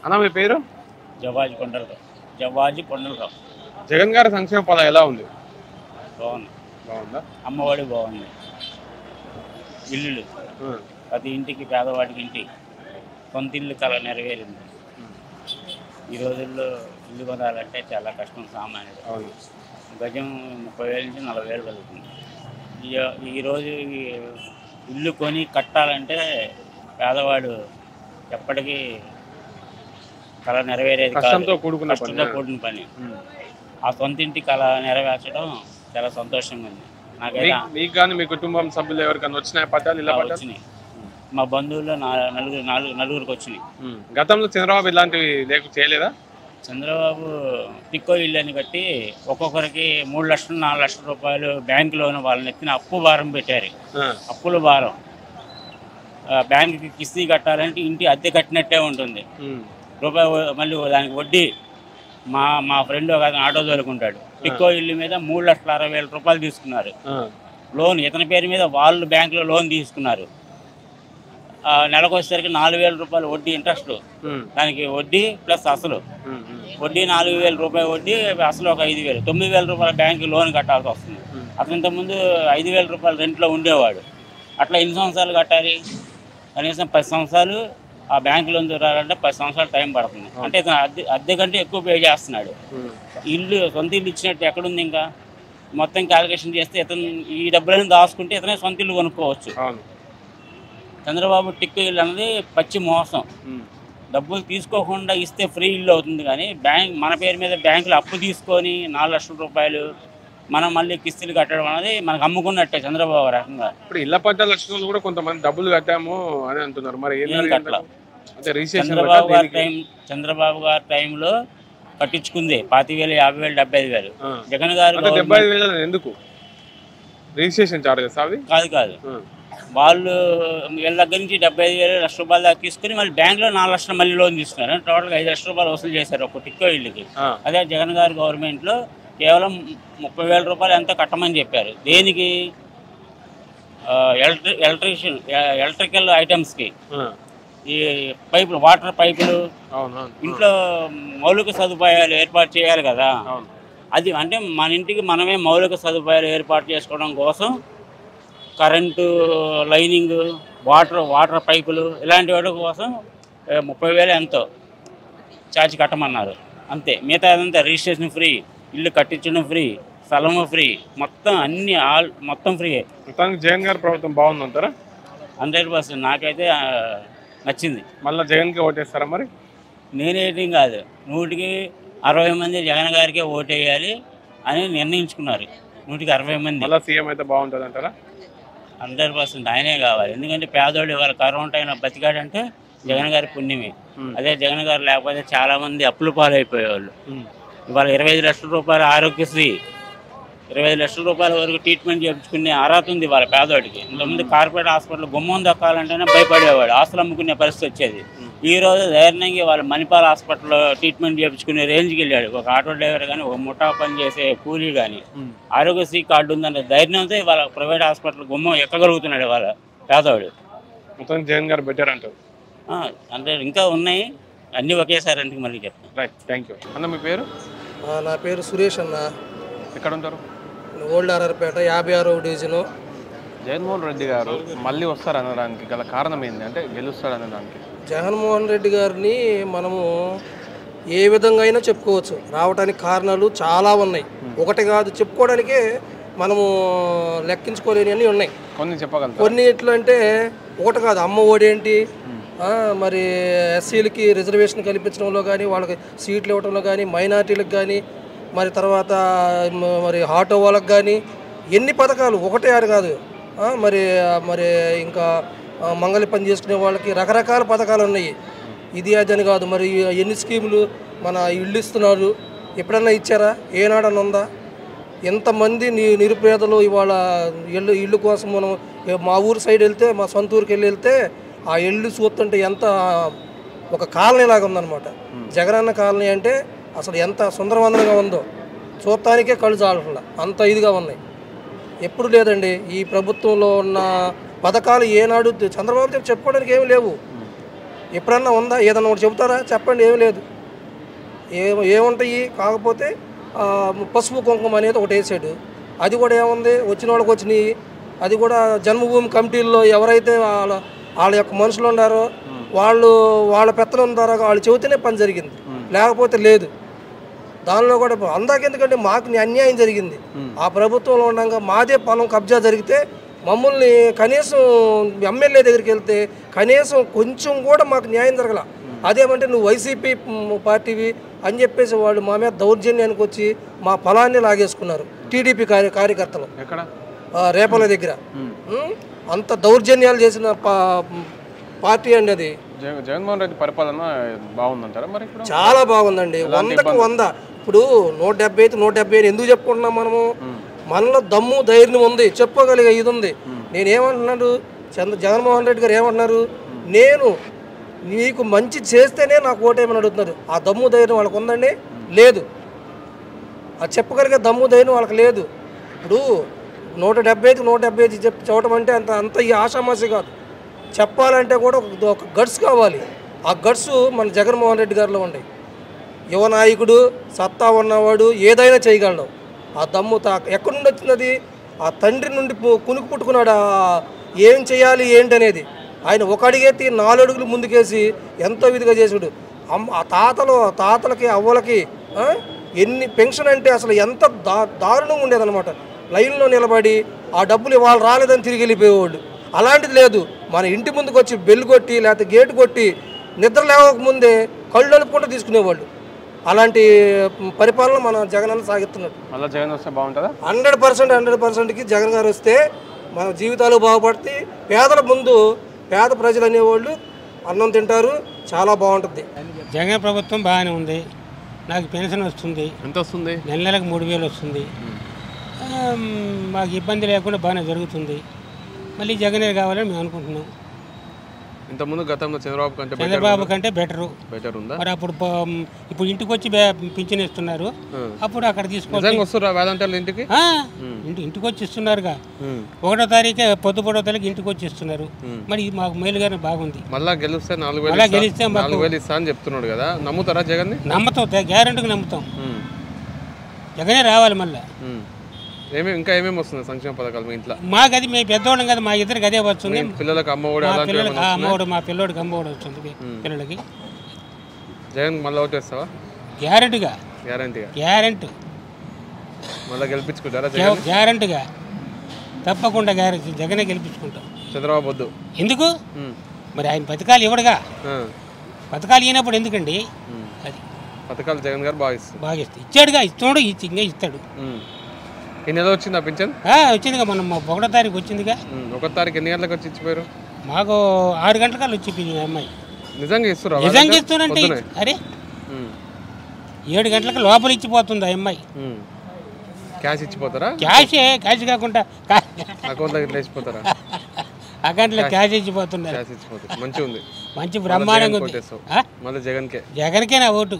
అన్న మీ పేరు? జవాజీ కొండలరావు. జగన్ గారి సంక్షేమ పదం ఎలా ఉంది? బాగుంది. బాగుందా? అమ్మఒడి బాగుంది. ఇల్లులు ప్రతి ఇంటికి, పేదవాడికి ఇంటి సొంత ఇల్లు కళ నెరవేరింది. ఈ రోజుల్లో ఇల్లు కొనాలంటే చాలా కష్టం సామాన్యుడు. గజం 30,000 నుంచి 40,000 కలుగుతుంది. ఈరోజు ఇల్లు కొని కట్టాలంటే పేదవాడు ఎప్పటికీ కళ నెరవేరేది కాదు, కష్టంతో కూడిన పని. ఆ సొంత ఇంటి కళ నెరవేర్చడం చాలా సంతోషంగా ఉంది నాకైతే. మీకు కానీ మీ కుటుంబం సభ్యులు ఎవరికైనా వచ్చినాయి పట్టాలు? ఇలా వచ్చినాయి. మా బంధువుల్లో నలుగురికి వచ్చినాయి. గతంలో చంద్రబాబు ఇలాంటివి చేయలేదా? చంద్రబాబు టిక్కో ఇల్లు అని కట్టి ఒక్కొక్కరికి 3 లక్షలు 4 లక్షల రూపాయలు బ్యాంకు లోన్ వాళ్ళని ఎత్తిన అప్పు భారం పెట్టారు. అప్పుల భారం బ్యాంకుకి కిస్తీ కట్టాలంటే ఇంటి అద్దె కట్టినట్టే ఉంటుంది. రూపాయి మళ్ళీ దానికి వడ్డీ. మా ఫ్రెండ్ ఒక ఆటో తోలుకుంటాడు. టిక్కో ఇల్లు మీద 3,60,000 రూపాయలు తీసుకున్నారు లోన్. ఇతని పేరు మీద వాళ్ళు బ్యాంకులో లోన్ తీసుకున్నారు. నెలకు వచ్చేసరికి 4,000 రూపాయలు వడ్డీ, ఇంట్రెస్ట్. దానికి వడ్డీ ప్లస్ అసలు. వడ్డీ 4,000 రూపాయలు వడ్డీ, అసలు ఒక 5,000, 9,000 రూపాయల బ్యాంకు లోన్ కట్టాల్సి వస్తుంది. అతను ఇంతకుముందు 5,000 రూపాయలు రెంట్లో ఉండేవాడు. అట్లా ఎన్ని సంవత్సరాలు కట్టాలి? కనీసం 10 సంవత్సరాలు ఆ బ్యాంకు లోన్ దొరాలంటే 10 సంవత్సరాలు టైం పడుతుంది. అంటే ఇతను అద్దె కంటే ఎక్కువ పే చేస్తున్నాడు. ఇల్లు సొంత ఇల్లు ఇచ్చినట్టు ఎక్కడుంది? ఇంకా మొత్తం క్యాలిక్యులేషన్ చేస్తే ఇతను ఈ డబ్బులను దాచుకుంటే ఇతనే సొంత ఇల్లు కొనుక్కోవచ్చు. చంద్రబాబు టిక్కో ఇల్లు అన్నది పచ్చి మోసం. డబ్బులు తీసుకోకుండా ఇస్తే ఫ్రీ ఇల్లు అవుతుంది, కానీ మన పేరు మీద బ్యాంకులు అప్పు తీసుకొని 4 లక్షల రూపాయలు మనం మళ్ళీ కిస్తీలు కట్టడం అనేది మనకు అమ్ముకున్నట్టే చంద్రబాబు రకంగా. ఇప్పుడు ఇళ్ల పట్టాల లక్షణాలు కూడా కొంతమంది డబ్బులు కట్టాము అని అంటున్నారు. మరి చంద్రబాబు గారి టైంలో కట్టించుకుంది 25,000, 50,000, 75,000. జగన్ గారు 75,000 ఎందుకు రిజిస్ట్రేషన్ చార్జెస్? అవి కాదు. వాళ్ళు వీళ్ళ దగ్గర నుంచి 75,000, 1,00,000 రూపాయలు దాకా తీసుకుని మళ్ళీ బ్యాంకులో 4 లక్షలు మళ్ళీ లోన్ తీసుకున్నారు. టోటల్గా 5 లక్షల రూపాయలు వసూలు చేశారు ఒక టిక్కో ఇల్లుకి. అదే జగన్ గారి గవర్నమెంట్లో కేవలం 30,000 రూపాయలు ఎంత కట్టమని చెప్పారు. దేనికి? ఎలక్ట్రికల్ ఐటమ్స్కి, ఈ పైపులు, వాటర్ పైపులు, ఇంట్లో మౌలిక సదుపాయాలు ఏర్పాటు చేయాలి కదా. అది అంటే మన ఇంటికి మనమే మౌలిక సదుపాయాలు ఏర్పాటు చేసుకోవడం కోసం కరెంటు లైనింగ్, వాటర్ పైపులు ఇలాంటి వాటి కోసం 30,000 ఎంతో ఛార్జ్ కట్టమన్నారు. అంతే. మిగతా అదంతా రిజిస్ట్రేషన్ ఫ్రీ, ఇల్లు కట్టించడం ఫ్రీ, స్థలము ఫ్రీ, మొత్తం అన్ని మొత్తం ఫ్రీ. జగన్ గారి ప్రభుత్వం బాగుందంటారా? 100%. నాకైతే నచ్చింది. మళ్ళీ జగన్కి ఓటేస్తారా? మరి నేనేం కాదు, 100కి 60 మంది జగన్ గారికే ఓటేయాలి అని నిర్ణయించుకున్నారు. 100కి 60 మంది. మళ్ళీ సీఎం అయితే బాగుంటుంది అంటారా? 100% ఆయనే కావాలి. ఎందుకంటే పేదోళ్ళు ఇవాళ కరోనా టైంలో బతికాడంటే జగన్ గారి పుణ్యమే. అదే జగన్ గారు లేకపోతే చాలా మంది అప్పుల పాలైపోయేవాళ్ళు. ఇవాళ 25 లక్షల రూపాయలు ఆరోగ్యశ్రీ, 25 లక్షల రూపాయల వరకు ట్రీట్మెంట్ చేయించుకునే అర్హత ఉంది వాళ్ళ పేదవాడికి. ఇంతకుముందు కార్పొరేట్ హాస్పిటల్ గుమ్మం దక్కాలంటేనే భయపడేవాడు, ఆస్తులు అమ్ముకునే పరిస్థితి వచ్చేది. ఈ రోజు ధైర్యంగా వాళ్ళ మణిపాల్ హాస్పిటల్లో ట్రీట్మెంట్ చేయించుకునే రేంజ్కి వెళ్ళాడు. ఒక ఆటో డ్రైవర్ కానీ, ఒక ముఠా పని చేసే కూలీ కానీ ఆరోగ్యశ్రీ కార్డు ఉందనే ధైర్యంతో వాళ్ళ ప్రైవేట్ హాస్పిటల్ గుమ్మం ఎక్కగలుగుతున్నాడు వాళ్ళ పేదవాడు. మొత్తం జగన్ గారు బెటర్ అంటారు. అంటే ఇంకా ఉన్నాయి, అన్నీ ఒకేసారి అంటే మళ్ళీ చెప్తాను. Right, thank you. అన్న మీ పేరు? నా పేరు సురేష్ అన్న. ఎక్కడ ఉంటారు? ఓల్డ్ ఆర్ఆర్పేట 56వ డివిజను. జగన్మోహన్ రెడ్డి గారు మళ్ళీ వస్తారు అనడానికి గల కారణం ఏంటి? అంటే గెలుస్తారు అనడానికి జగన్మోహన్ రెడ్డి గారిని మనము ఏ విధంగా అయినా చెప్పుకోవచ్చు. రావడానికి కారణాలు చాలా ఉన్నాయి, ఒకటి కాదు, చెప్పుకోవడానికే మనము లెక్కించుకోలేని అన్నీ ఉన్నాయి. కొన్ని చెప్పగలరు? కొన్ని ఎట్లా అంటే ఒకటి కాదు, అమ్మ ఒడి ఏంటి, మరి ఎస్సీలకి రిజర్వేషన్ కల్పించడంలో కానీ, వాళ్ళకి సీట్లు ఇవ్వడంలో కానీ, మైనార్టీలకు కానీ, మరి తర్వాత మరి ఆటో వాళ్ళకి కానీ ఎన్ని పథకాలు, ఒకటే ఆరు కాదు. మరి మరి ఇంకా మంగళి పని చేసుకునే వాళ్ళకి రకరకాల పథకాలు ఉన్నాయి. ఇది అది అని కాదు. మరి ఎన్ని స్కీములు మన ఇల్లు ఇస్తున్నారు, ఎప్పుడన్నా ఇచ్చారా? ఏనాడన్నా ఉందా? ఎంతమంది నిరుపేదలు ఇవాళ ఇల్లు కోసం మనం మా ఊరు సైడ్ వెళ్తే, మా సొంత ఊరికి వెళ్తే ఆ ఇల్లు చూస్తుంటే ఎంత ఒక కాలనీ లాగా ఉందన్నమాట. జగనన్న కాలనీ అంటే అసలు ఎంత సుందరవందనగా ఉందో చూడటానికే కళ్ళు చాలట్లా, అంత ఇదిగా ఉన్నాయి. ఎప్పుడు లేదండి ఈ ప్రభుత్వంలో ఉన్న పథకాలు ఏనాడు చంద్రబాబు చెప్పుకోవడానికి ఏమి లేవు. ఎప్పుడన్నా ఉందా? ఏదన్నా ఒకటి చెబుతారా? చెప్పండి. ఏమి లేదు. ఏముంటాయి? కాకపోతే పసుపు కుంకుమ అనేది ఒకటి వేసాడు. అది కూడా ఏముంది? వచ్చిన వాళ్ళకి వచ్చినాయి. అది కూడా జన్మభూమి కమిటీల్లో ఎవరైతే వాళ్ళ యొక్క మనుషులు ఉన్నారో వాళ్ళ పెత్తనం ద్వారా వాళ్ళు చెబితేనే పని జరిగింది, లేకపోతే లేదు. దానిలో కూడా అందాకెందుకంటే మాకు అన్యాయం జరిగింది. ఆ ప్రభుత్వంలో ఉండగా మాదే పొలం కబ్జా జరిగితే మమ్మల్ని కనీసం ఎమ్మెల్యే దగ్గరికి వెళ్తే కనీసం కొంచెం కూడా మాకు న్యాయం జరగల. అదేమంటే నువ్వు వైసీపీ పార్టీవి అని చెప్పేసి వాళ్ళు మా మీద దౌర్జన్యానికి వచ్చి మా పొలాన్ని లాగేసుకున్నారు. టీడీపీ కార్యకర్తలు రేపల దగ్గర అంత దౌర్జన్యాలు చేసిన పార్టీ అండి అది. జగన్మోహన్ రెడ్డి పరిపాలన బాగుందంటారా? మరి చాలా బాగుందండి, 100కు 100. ఇప్పుడు 170 ఎందుకు చెప్పుకుంటున్నాం మనము? మనలో దమ్ము ధైర్యం ఉంది, చెప్పుకోగలిగే ఇది ఉంది. నేనేమంటున్నాడు జగన్మోహన్ రెడ్డి గారు ఏమంటున్నారు? నేను నీకు మంచి చేస్తేనే నాకు ఓటేమని అడుగుతున్నారు. ఆ దమ్ము ధైర్యం వాళ్ళకు ఉందండి? లేదు. ఆ చెప్పగలిగే దమ్ము ధైర్యం వాళ్ళకి లేదు. ఇప్పుడు 170కి 170 చెప్పడం అంటే అంత ఈ ఆషామాషి కాదు. చెప్పాలంటే కూడా ఒక గట్స్ కావాలి. ఆ గట్స్ మన జగన్మోహన్ రెడ్డి గారిలో ఉన్నాయి. యువ నాయకుడు, సత్తా ఉన్నవాడు, ఏదైనా చేయగలడు. ఆ దమ్ము ఎక్కడి నుండి వచ్చినది? ఆ తండ్రి నుండి కునుకు పుట్టుకున్నాడు ఏం చేయాలి ఏంటి అనేది. ఆయన ఒక అడుగెత్తి 4 అడుగులు ముందుకేసి ఎంతో విధిగా చేసాడు. ఆ తాతలకి అవ్వలకి ఎన్ని పెన్షన్ అంటే అసలు ఎంత దారుణంగా ఉండేదన్నమాట. లైన్లో నిలబడి ఆ డబ్బులు ఇవాళ రాలేదని తిరిగి వెళ్ళిపోయేవాళ్ళు. అలాంటిది లేదు. మన ఇంటి ముందుకు వచ్చి బెల్ కొట్టి లేకపోతే గేటు కొట్టి నిద్ర లేవకముందే కళ్ళు నలుపుకుంటూ తీసుకునేవాళ్ళు. అలాంటి పరిపాలన మన జగన్ అన్న సాగిస్తున్నాడు. మళ్ళీ జగన్ వస్తే బాగుంటుందా? 100%కి జగన్ గారు వస్తే మన జీవితాలు బాగుపడతాయి. పేదల ముందు పేద ప్రజలు అనేవాళ్ళు అన్నం తింటారు. చాలా బాగుంటుంది. జగన్ ప్రభుత్వం బాగానే ఉంది. నాకు పెన్షన్ వస్తుంది. ఎంత వస్తుంది? నెలకు 3000 వస్తుంది. మాకు ఇబ్బంది లేకుండా బాగానే జరుగుతుంది. మళ్ళీ జగనే కావాలని మేము అనుకుంటున్నాం. ఇంతకుముందు గతంలో చంద్రబాబు కంటే బెటర్ ఉందా? మరి ఇప్పుడు ఇంటికి వచ్చి పింఛన్ ఇస్తున్నారు. అప్పుడు అక్కడ తీసుకోవాలి. ఇంటికి వచ్చి ఇస్తున్నారుగా. 1వ తారీఖే పొద్దుపొడవ తారీఖు ఇంటికి వచ్చి ఇస్తున్నారు. మరి మాకు మేలుగానే బాగుంది. మళ్ళీ గెలిస్తే 4000 ఇస్తా అని చెప్తున్నాడు కదా, నమ్ముతారా జగన్? నమ్ముతాం, గ్యారెంటీగా నమ్ముతాం. జగనే రావాలి మళ్ళీ. ఇంకా ఏమేమి వస్తుంది సంక్షేమ పథకాలు మీ ఇంట్లో? మాకు అది మేము పెద్దవాళ్ళం కదా, మా ఇద్దరికి అదే వస్తుంది. పిల్లలకు అమ్మఒడి, మా పిల్లోడికి అమ్మఒడి వస్తుంది. పిల్లలకి జగన్ మళ్ళీ ఓటేస్తావా? గ్యారెంటీగా మళ్ళీ గెలిపించుకుంటారా? గ్యారెంటీగా తప్పకుండా జగనే గెలిపించుకుంటాం. చంద్రబాబు వద్దు ఎందుకు? మరి ఆయన పథకాలు ఇవ్వడుగా. పథకాలు ఇవ్వనప్పుడు ఎందుకండి? అది పథకాలు జగన్ గారు బాగా ఇచ్చాడుగా. ఇస్తున్నాడు, ఇంకా ఇస్తాడు. ఈ నెల వచ్చిందా పింఛన్? వచ్చిందిగా. మనం 1వ తారీఖు వచ్చిందిగా. 1వ తారీఖు ఎన్ని గంటలకు వచ్చి ఇచ్చిపోయారు? మాకు 6 గంటలకల్లా వచ్చిపోయింది అమ్మాయి. నిజంగా ఇస్తున్నా? నిజంగా ఇస్తున్నానంటే అరే 7 గంటలకు లోపల ఇచ్చిపోతుంది ఆ అమ్మాయి. క్యాష్ ఇచ్చిపోతారా? క్యాష్ కాకుండా అకౌంట్లో ఇట్లా ఇచ్చిపోతారా? అకౌంట్లో క్యాష్ ఇచ్చిపోతున్నారు. మంచి ఉంది, మంచి బ్రహ్మాండంగా ఉంది. మళ్ళీ జగన్కే నా ఓటు.